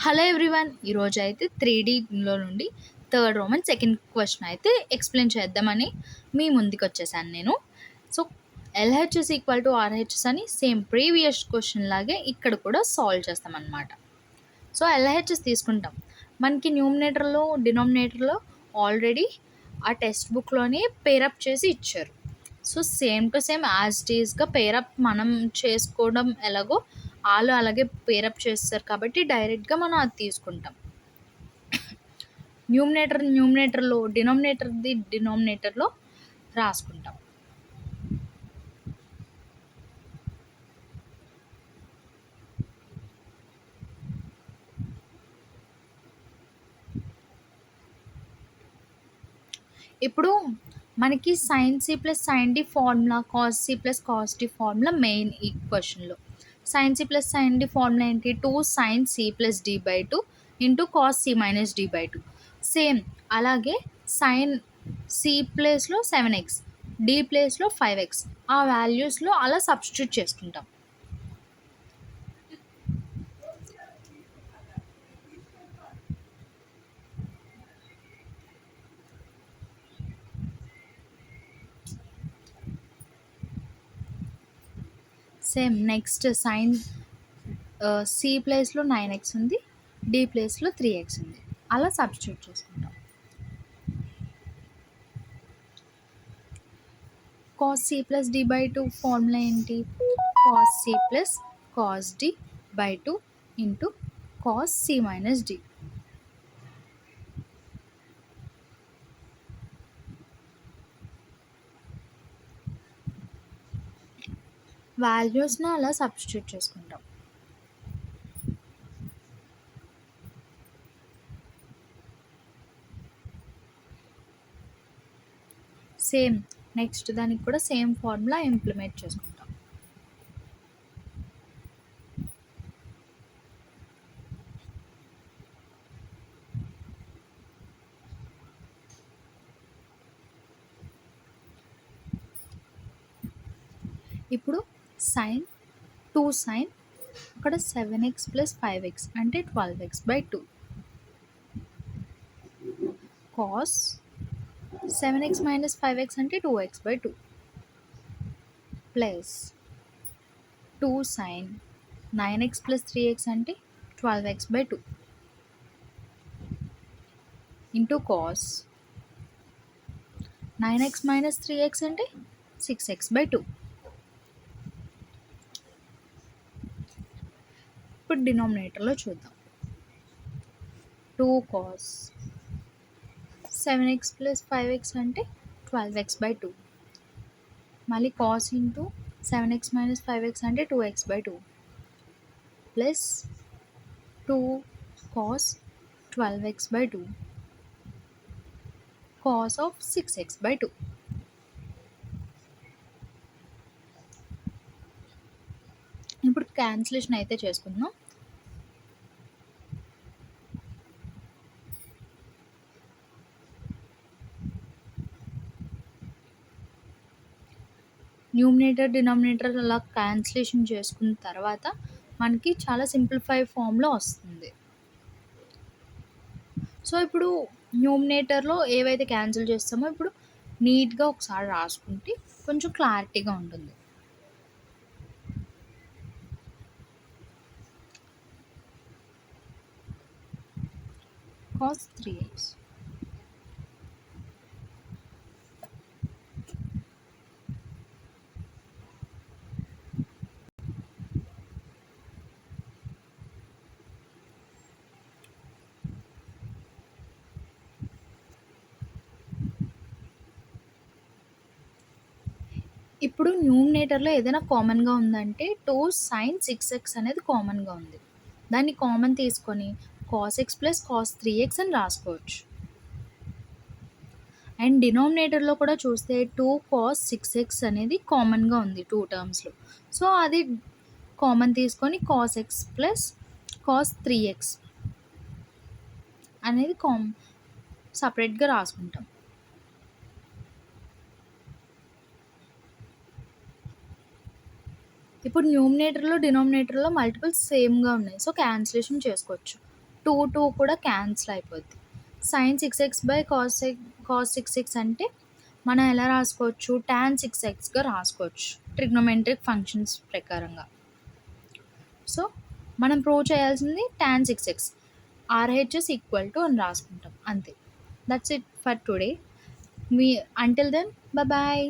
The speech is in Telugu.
Hello everyone. ఈరోజు అయితే 3Dలో నుండి థర్డ్ రోమన్ సెకండ్ క్వశ్చన్ అయితే ఎక్స్ప్లెయిన్ చేద్దామని మీ ముందుకు వచ్చేసాను నేను. So LHS equal to RHS అని సేమ్ ప్రీవియస్ క్వశ్చన్ లాగే ఇక్కడ కూడా సాల్వ్ చేస్తామన్నమాట. సో ఎల్హెచ్ఎస్ తీసుకుంటాం. మనకి న్యూమినేటర్లో డినామినేటర్లో ఆల్రెడీ ఆ టెక్స్ట్ బుక్లోనే పేరప్ చేసి ఇచ్చారు. So same to same as it ఈస్గా పేరప్ మనం చేసుకోవడం ఎలాగో వాళ్ళు అలాగే పేరప్ చేస్తారు కాబట్టి డైరెక్ట్గా మనం అది తీసుకుంటాం. న్యూమినేటర్లో డినామినేటర్లో రాసుకుంటాం. ఇప్పుడు మనకి sine C plus sine D formula, cos C plus cos D formula main ఈ క్వశ్చన్లో. Sine C plus sine D formula ఏంటి? 2 sine C plus D by 2 into cos C minus D by 2. Same అలాగే సైన్ సి ప్లేస్లో 7x, డి ప్లేస్లో 5x, ఆ వాల్యూస్లో అలా సబ్స్టిట్యూట్ చేసుకుంటాం. సేమ్ నెక్స్ట్ సైన్ సి ప్లేస్లో 9x ఉంది, డి ప్లేస్లో 3x ఉంది, అలా సబ్స్టిట్యూట్ చేసుకుంటాం. Cos C plus D by 2 formula ఏంటి? Cos C plus cos D by 2 into cos C minus D. వాల్యూస్ని అలా సబ్స్టిట్యూట్ చేసుకుంటాం. సేమ్ నెక్స్ట్ దానికి కూడా సేమ్ ఫార్ములా ఇంప్లిమెంట్ చేసుకుంటాం. ఇప్పుడు సైన్ 2 సైన్ అక్కడ 7x ప్లస్ 5x అంటే 12x by 2 cos 7x minus 5x అంటే 2x by 2 plus 2 sign 9x plus 3x అంటే 12x by 2 into cos 9x minus 3x అంటే 6x బై 2. ఇప్పుడు డినామినేటర్లో చూద్దాం. 2 కాస్ 7x ప్లస్ 5x అంటే 12x బై 2, మళ్ళీ cos into 7x minus 5x అంటే 2x by 2 plus 2 cos 12x by 2 cos of 6x by 2. ఇప్పుడు క్యాన్సిలేషన్ అయితే చేసుకుందాం. న్యూమినేటర్ డినామినేటర్ అలా క్యాన్సిలేషన్ చేసుకున్న తర్వాత మనకి చాలా సింప్లిఫై ఫామ్లో వస్తుంది. సో ఇప్పుడు న్యూమినేటర్లో ఏవైతే క్యాన్సిల్ చేస్తామో ఇప్పుడు నీట్గా ఒకసారి రాసుకుంటే కొంచెం క్లారిటీగా ఉంటుంది. కాస్ 3x ఇప్పుడు న్యూమినేటర్లో ఏదైనా కామన్గా ఉందంటే 2 సైన్ 6x అనేది కామన్గా ఉంది. దాన్ని కామన్ తీసుకొని cos x plus cos 3x అని రాసుకోవచ్చు. అండ్ డినామినేటర్లో కూడా చూస్తే 2 కాస్ 6x అనేది కామన్గా ఉంది 2 టర్మ్స్లో. సో అది కామన్ తీసుకొని cos x plus cos 3x అనేది సపరేట్గా రాసుకుంటాం. ఇప్పుడు న్యూమినేటర్లో డినామినేటర్లో మల్టిపుల్స్ సేమ్గా ఉన్నాయి. సో క్యాన్సిలేషన్ చేసుకోవచ్చు. 2 కూడా క్యాన్సిల్ అయిపోద్ది. Sign 6x by cos 6x అంటే మనం ఎలా రాసుకోవచ్చు, టాన్ 6xగా రాసుకోవచ్చు ట్రిగ్నోమెట్రిక్ ఫంక్షన్స్ ప్రకారంగా. సో మనం ప్రూవ్ చేయాల్సింది tan 6x RHS equal to అని రాసుకుంటాం అంతే. That's it for today. మీ అంటిల్ దెన్ బాయ్.